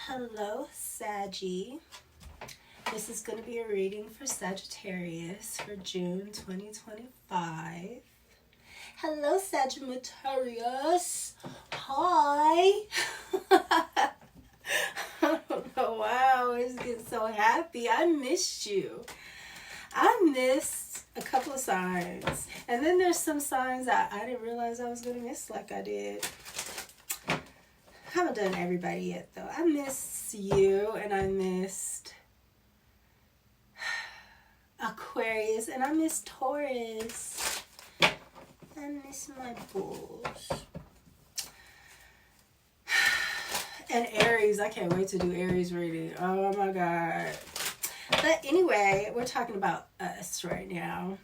Hello, Saggy. This is going to be a reading for Sagittarius for June 2025. Hello, Sagittarius. Hi. I don't know why I always get so happy. I missed you. I missed a couple of signs. And then there's some signs that I didn't realize I was going to miss like I did. Haven't done everybody yet though. I miss you, and I missed Aquarius, and I miss Taurus. I miss my bulls. And Aries. I can't wait to do Aries reading. Oh my god. But anyway, we're talking about us right now.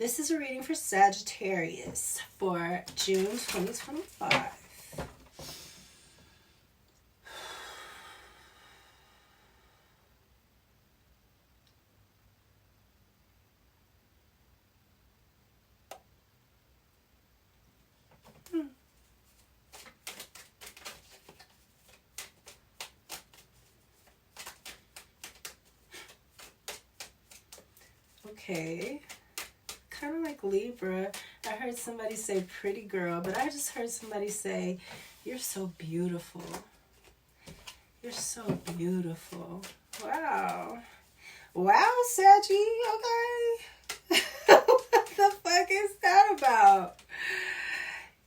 This is a reading for Sagittarius for June 2025. Okay, kind of like Libra. I heard somebody say pretty girl, but I just heard somebody say, you're so beautiful. You're so beautiful. Wow. Wow, Saggy, okay. What the fuck is that about?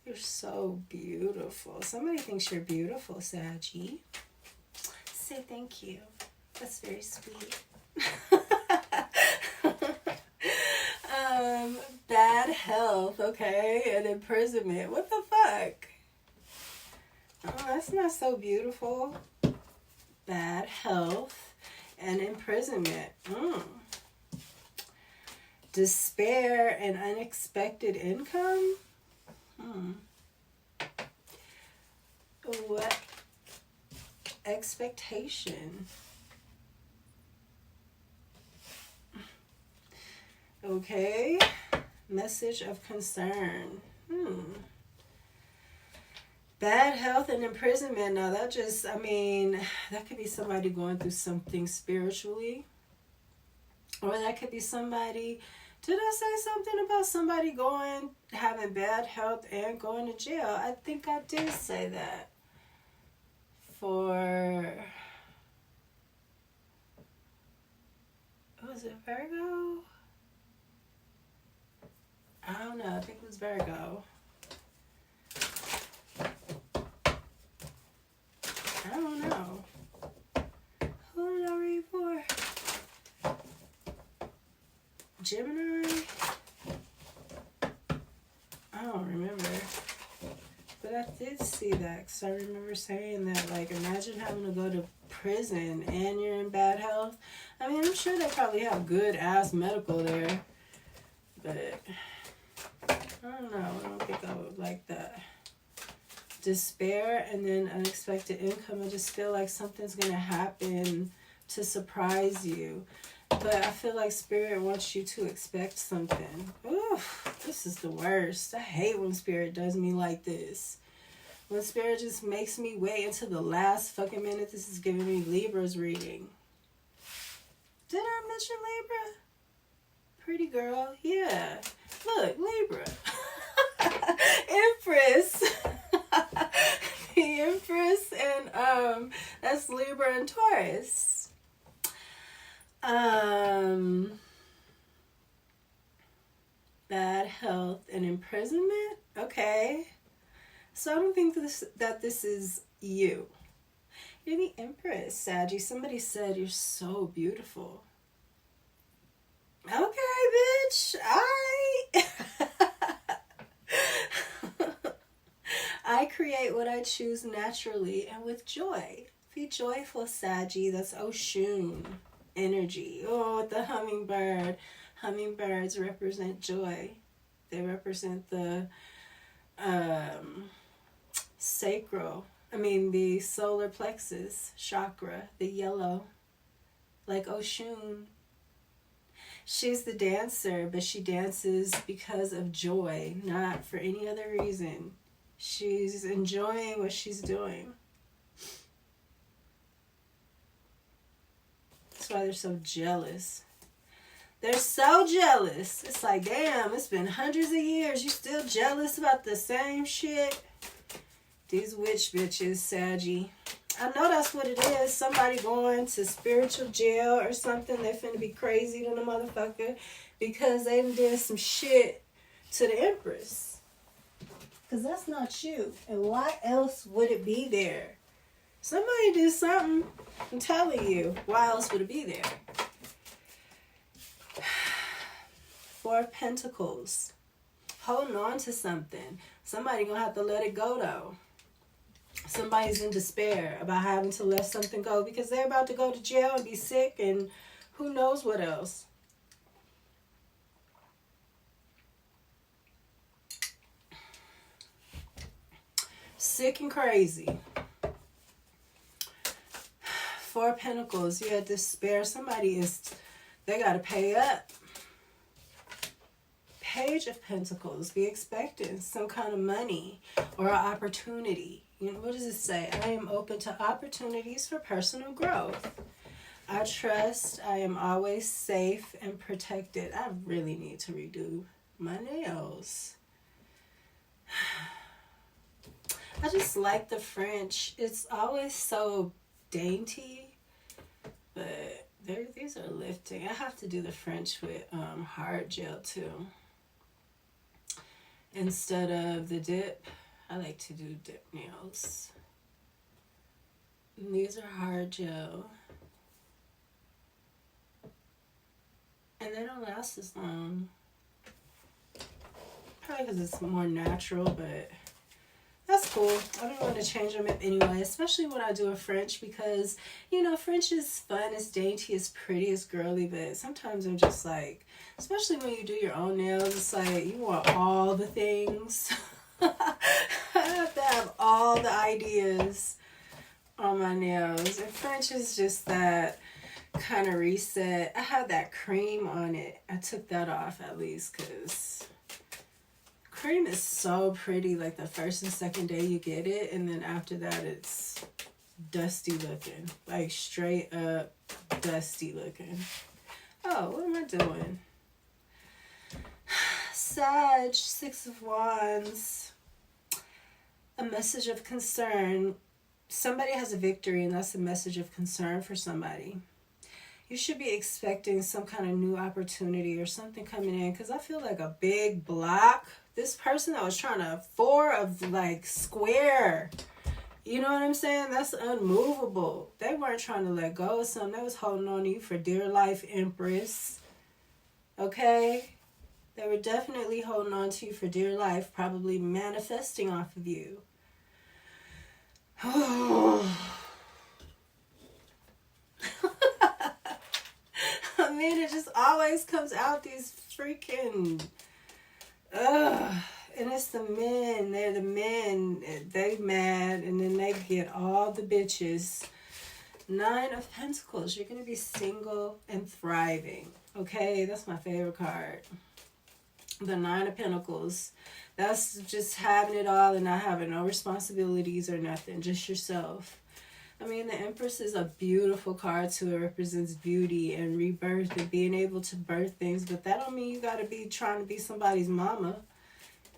You're so beautiful. Somebody thinks you're beautiful, Saggy. Say thank you. That's very sweet. Bad health, okay, and imprisonment. What the fuck? Oh, that's not so beautiful. Bad health and imprisonment. Despair and unexpected income. What expectation? Okay. Message of concern. Bad health and imprisonment. Now that just, I mean, that could be somebody going through something spiritually. Or that could be somebody, did I say something about somebody having bad health and going to jail? I think I did say that. For, was it Virgo? I don't know. I think it was Virgo. I don't know. Who did I read for? Gemini? I don't remember. But I did see that because I remember saying that, like, imagine having to go to prison and you're in bad health. I mean, I'm sure they probably have good-ass medical there. But I don't know. I don't think I would like that. Despair and then unexpected income. I just feel like something's going to happen to surprise you. But I feel like Spirit wants you to expect something. Oof, this is the worst. I hate when Spirit does me like this. When Spirit just makes me wait until the last fucking minute. This is giving me Libra's reading. Did I mention Libra? Pretty girl. Yeah. Look, Libra. Empress. The Empress, and that's Libra and Taurus. Bad health and imprisonment. Okay. So I don't think that this is you. You're the Empress, Saggy. Somebody said you're so beautiful. Okay, bitch. I create what I choose naturally and with joy. Be joyful, Saggy. That's Oshun energy. Oh, with the hummingbird. Hummingbirds represent joy. They represent the the solar plexus chakra, the yellow, like Oshun. She's the dancer, but she dances because of joy, not for any other reason. She's enjoying what she's doing. why they're so jealous. They're so jealous. It's like, damn, it's been hundreds of years. You still jealous about the same shit? These witch bitches, Saggy. I know that's what it is. Somebody going to spiritual jail or something. They finna be crazy to the motherfucker because they done did some shit to the Empress. Because that's not you. And why else would it be there? Somebody did something. I'm telling you. Why else would it be there? Four of Pentacles. Holding on to something. Somebody gonna have to let it go though. Somebody's in despair about having to let something go because they're about to go to jail and be sick and who knows what else. Sick and crazy. Four of Pentacles. Yeah, despair. Somebody they got to pay up. Page of Pentacles. Be expecting some kind of money or an opportunity. You know, what does it say? I am open to opportunities for personal growth. I trust I am always safe and protected. I really need to redo my nails. I just like the French. It's always so dainty, but these are lifting. I have to do the French with hard gel too. Instead of the dip, I like to do dip nails. And these are hard gel. And they don't last as long. Probably because it's more natural, but that's cool. I don't want to change them up anyway, especially when I do a French because, you know, French is fun, it's dainty, it's pretty, it's girly, but sometimes I'm just like, especially when you do your own nails, it's like you want all the things. I have to have all the ideas on my nails. And French is just that kind of reset. I have that cream on it. I took that off at least because cream is so pretty. Like the first and second day you get it, and then after that it's dusty looking. Like straight up dusty looking. Oh, what am I doing? Sag, Six of Wands. A message of concern. Somebody has a victory, and that's a message of concern for somebody. You should be expecting some kind of new opportunity or something coming in, because I feel like a big block. This person that was trying to four of like square. You know what I'm saying? That's unmovable. They weren't trying to let go of something. They was holding on to you for dear life, Empress. Okay? They were definitely holding on to you for dear life, probably manifesting off of you. I mean, it just always comes out these freaking... and it's the men. They're the men. They mad, and then they get all the bitches. Nine of Pentacles. You're going to be single and thriving. Okay? That's my favorite card. The Nine of Pentacles. That's just having it all and not having no responsibilities or nothing. Just yourself. I mean, the Empress is a beautiful card too. It represents beauty and rebirth and being able to birth things. But that don't mean you got to be trying to be somebody's mama.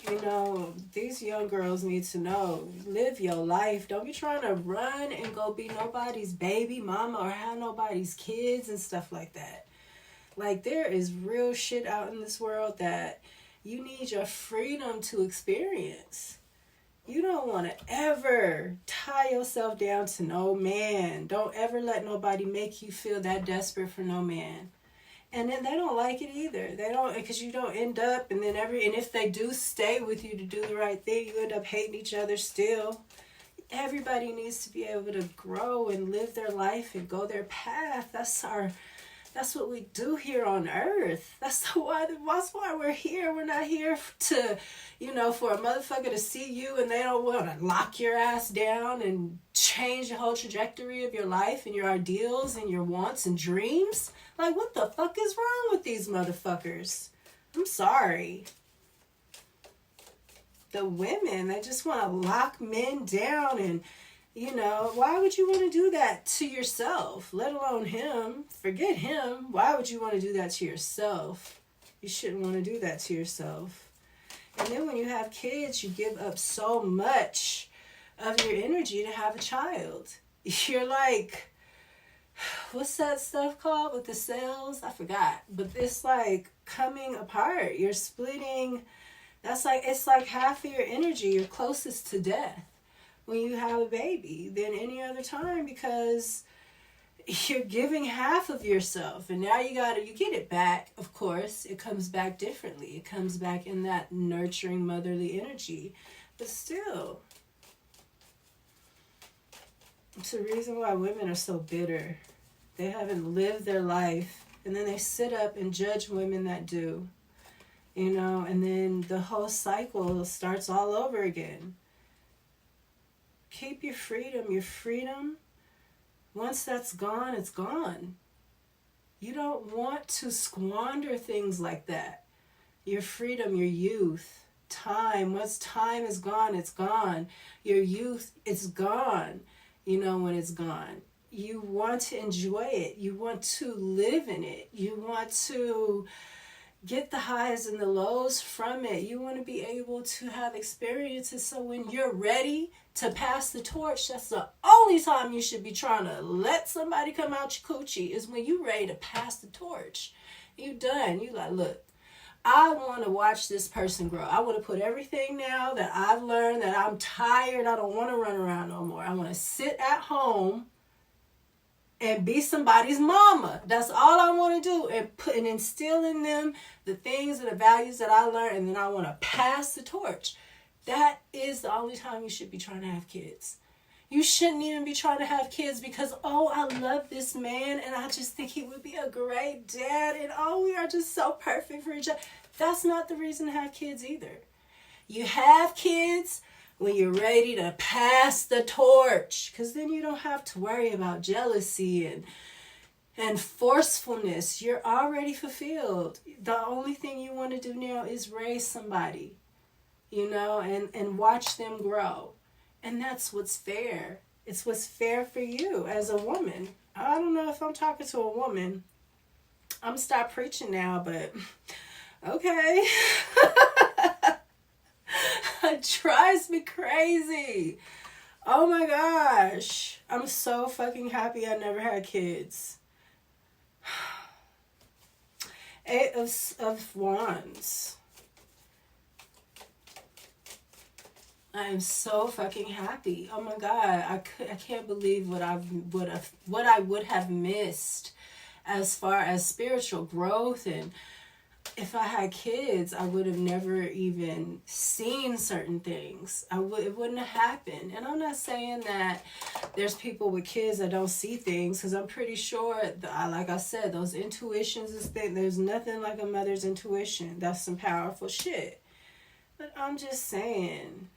You know, these young girls need to know. Live your life. Don't be trying to run and go be nobody's baby mama or have nobody's kids and stuff like that. Like, there is real shit out in this world that you need your freedom to experience. You don't want to ever tie yourself down to no man. Don't ever let nobody make you feel that desperate for no man. And then they don't like it either. They don't, because you don't end up, and then and if they do stay with you to do the right thing, you end up hating each other still. Everybody needs to be able to grow and live their life and go their path. That's what we do here on earth. That's why we're here. We're not here to, for a motherfucker to see you and they don't want to lock your ass down and change the whole trajectory of your life and your ideals and your wants and dreams. Like, what the fuck is wrong with these motherfuckers? I'm sorry. The women, they just want to lock men down and You know, why would you want to do that to yourself, let alone him? Forget him. Why would you want to do that to yourself? You shouldn't want to do that to yourself. And then when you have kids, you give up so much of your energy to have a child. You're like, what's that stuff called with the cells? I forgot. But it's like coming apart. You're splitting. That's like, it's like half of your energy. You're closest to death when you have a baby than any other time, because you're giving half of yourself, and now you get it back. Of course, it comes back differently. It comes back in that nurturing motherly energy, but still, it's the reason why women are so bitter. They haven't lived their life, and then they sit up and judge women that do, you know, and then the whole cycle starts all over again. Keep your freedom. Your freedom, once that's gone, it's gone. You don't want to squander things like that. Your freedom, your youth, time. Once time is gone, it's gone. Your youth, it's gone. You know when it's gone. You want to enjoy it. You want to live in it. You want to get the highs and the lows from it. You want to be able to have experiences, so when you're ready to pass the torch, that's the only time you should be trying to let somebody come out your coochie, is when you're ready to pass the torch. You done. You like, look, I want to watch this person grow. I want to put everything now that I've learned, that I'm tired, I don't want to run around no more. I want to sit at home and be somebody's mama. That's all I want to do, and instill in them the things and the values that I learned, and then I want to pass the torch. That is the only time you should be trying to have kids. You shouldn't even be trying to have kids because, oh, I love this man and I just think he would be a great dad, and oh, we are just so perfect for each other. That's not the reason to have kids either. You have kids when you're ready to pass the torch, because then you don't have to worry about jealousy and forcefulness. You're already fulfilled. The only thing you want to do now is raise somebody, you know, and watch them grow. And that's what's fair. It's what's fair for you as a woman. I don't know if I'm talking to a woman. I'm going to stop preaching now, but okay. It drives me crazy. Oh my gosh. I'm so fucking happy I never had kids. 8 of Wands. I am so fucking happy. Oh my God. I can't believe what I would have missed as far as spiritual growth. And if I had kids, I would have never even seen certain things. It wouldn't have happened. And I'm not saying that there's people with kids that don't see things, because I'm pretty sure, like I said, those intuitions is thing. There's nothing like a mother's intuition. That's some powerful shit. But I'm just saying,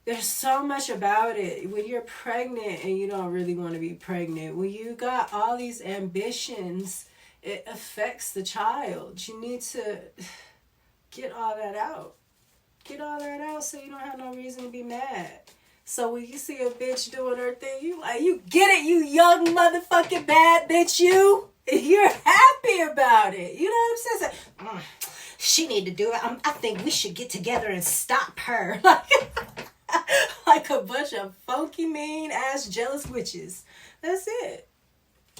there's so much about it. When you're pregnant and you don't really want to be pregnant, when you got all these ambitions, it affects the child. You need to get all that out. Get all that out so you don't have no reason to be mad. So when you see a bitch doing her thing, you like, you get it, you young motherfucking bad bitch, you. You're happy about it. You know what I'm saying? She need to do it. I think we should get together and stop her. Like a bunch of funky, mean-ass, jealous witches. That's it.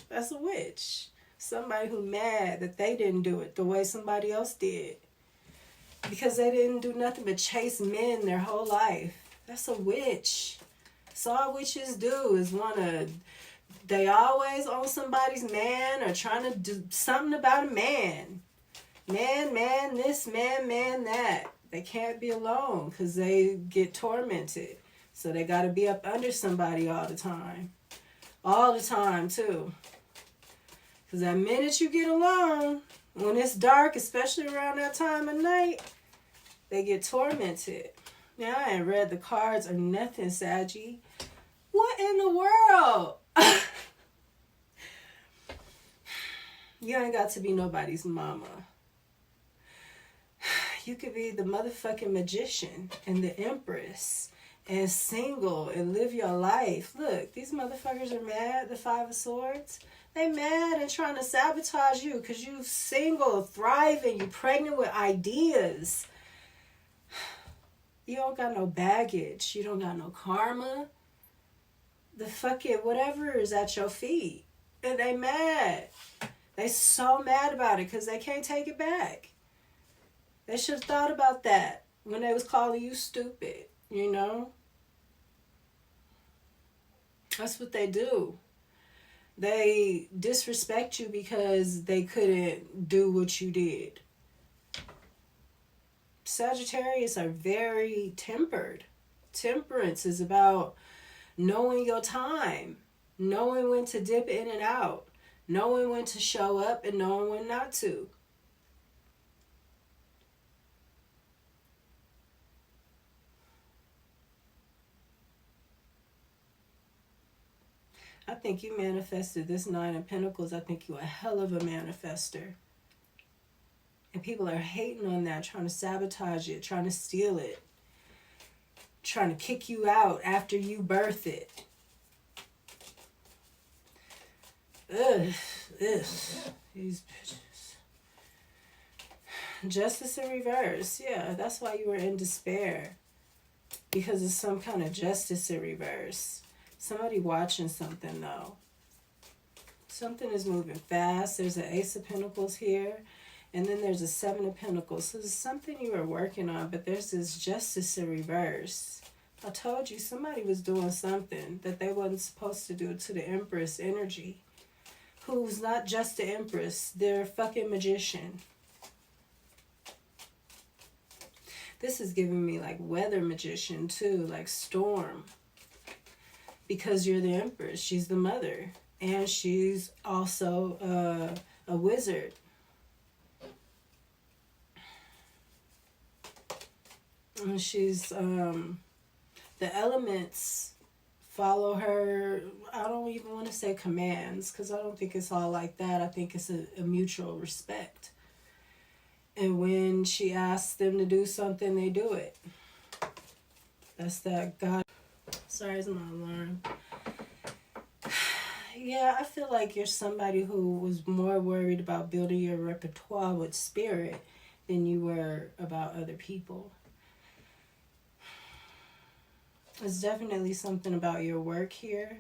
That's a witch. Somebody who mad that they didn't do it the way somebody else did. Because they didn't do nothing but chase men their whole life. That's a witch. That's all witches do is they always on somebody's man or trying to do something about a man. Man, this, man, that. They can't be alone because they get tormented. So they got to be up under somebody all the time. All the time, too. Because that minute you get alone, when it's dark, especially around that time of night, they get tormented. Now, I ain't read the cards or nothing, Saggy. What in the world? You ain't got to be nobody's mama. You could be the motherfucking magician and the Empress and single and live your life. Look, these motherfuckers are mad, the Five of Swords. They mad and trying to sabotage you because you single, thriving, you pregnant with ideas. You don't got no baggage. You don't got no karma. The fucking whatever is at your feet. And they mad. They so mad about it because they can't take it back. They should have thought about that when they was calling you stupid, you know? That's what they do. They disrespect you because they couldn't do what you did. Sagittarius are very tempered. Temperance is about knowing your time, knowing when to dip in and out, knowing when to show up and knowing when not to. I think you manifested this Nine of Pentacles. I think you're a hell of a manifester. And people are hating on that, trying to sabotage it, trying to steal it, trying to kick you out after you birth it. Ugh. These bitches. Justice in reverse. Yeah, that's why you were in despair. Because of some kind of justice in reverse. Somebody watching something, though. Something is moving fast. There's an Ace of Pentacles here. And then there's a Seven of Pentacles. So there's something you were working on, but there's this justice in reverse. I told you somebody was doing something that they wasn't supposed to do to the Empress energy. Who's not just the Empress. They're a fucking magician. This is giving me like weather magician too. Like storm. Because you're the Empress. She's the mother. And she's also a wizard. And she's, the elements follow her. I don't even want to say commands. Because I don't think it's all like that. I think it's a mutual respect. And when she asks them to do something, they do it. That's that God. Sorry, it's my alarm. Yeah, I feel like you're somebody who was more worried about building your repertoire with spirit than you were about other people. There's definitely something about your work here.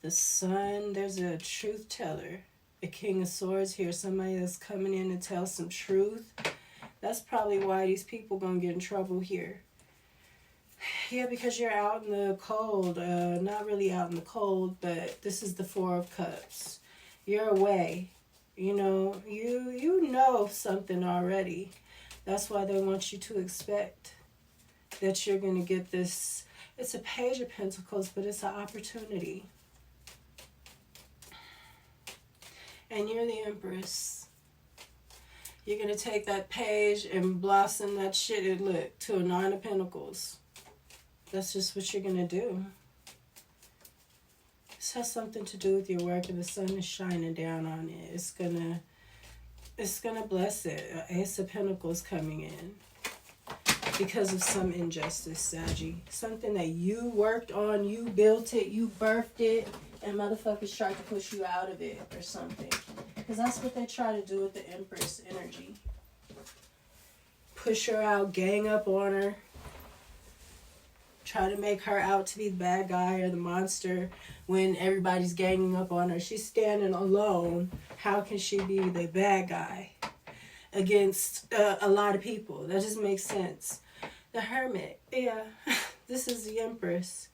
The Sun, there's a truth teller. A King of Swords here, somebody that's coming in to tell some truth. That's probably why these people gonna get in trouble here. Yeah, because you're out in the cold. Not really out in the cold, but this is the Four of Cups. You're away. You know, you know something already. That's why they want you to expect that you're going to get this. It's a Page of Pentacles, but it's an opportunity. And you're the Empress. You're going to take that page and blossom that shit and look to a Nine of Pentacles. That's just what you're going to do. This has something to do with your work, and the sun is shining down on it. It's gonna bless it. Ace of Pentacles coming in. Because of some injustice, Saggy. Something that you worked on, you built it, you birthed it, and motherfuckers tried to push you out of it or something. Because that's what they try to do with the Empress energy. Push her out, gang up on her. Try to make her out to be the bad guy or the monster when everybody's ganging up on her. She's standing alone. How can she be the bad guy against a lot of people? That just makes sense. The Hermit. Yeah, this is the Empress.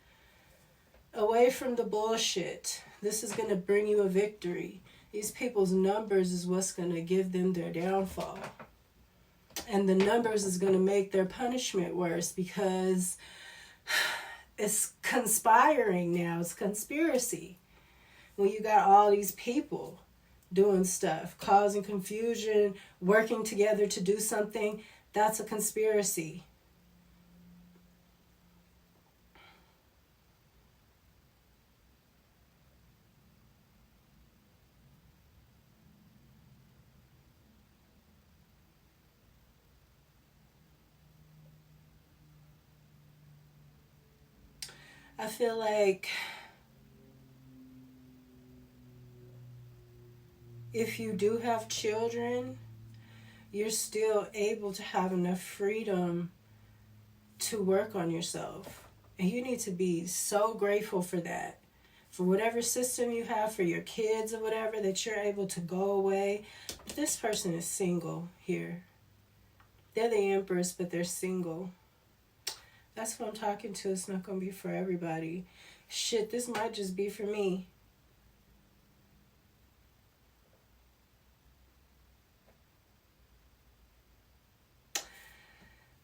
Away from the bullshit. This is going to bring you a victory. These people's numbers is what's going to give them their downfall. And the numbers is going to make their punishment worse because it's conspiring now. It's conspiracy. When you got all these people doing stuff, causing confusion, working together to do something, that's a conspiracy. I feel like if you do have children, you're still able to have enough freedom to work on yourself. And you need to be so grateful for that. For whatever system you have for your kids or whatever, that you're able to go away. But this person is single here. They're the Empress, but they're single. That's what I'm talking to. It's not going to be for everybody. Shit, this might just be for me.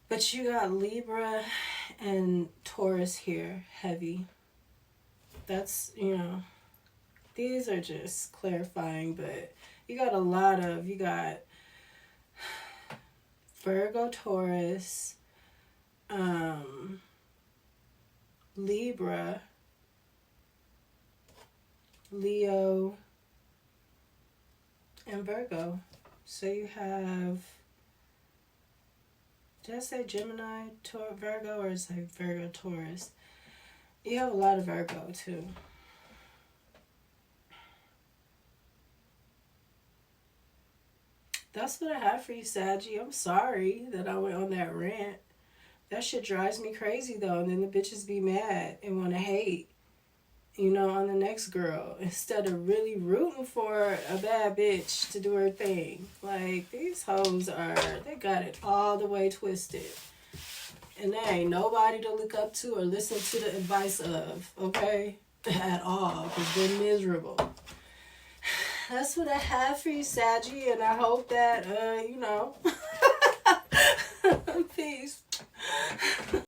But you got Libra and Taurus here, heavy. That's, you know, these are just clarifying, but you got a lot of, you got Virgo, Taurus, Libra, Leo, and Virgo. So you have, did I say Gemini, Virgo, or is it Virgo, Taurus? You have a lot of Virgo, too. That's what I have for you, Saggy. I'm sorry that I went on that rant. That shit drives me crazy, though. And then the bitches be mad and want to hate, you know, on the next girl. Instead of really rooting for a bad bitch to do her thing. Like, these hoes they got it all the way twisted. And there ain't nobody to look up to or listen to the advice of, okay? At all, because they're miserable. That's what I have for you, Saggy, and I hope that, you know, peace.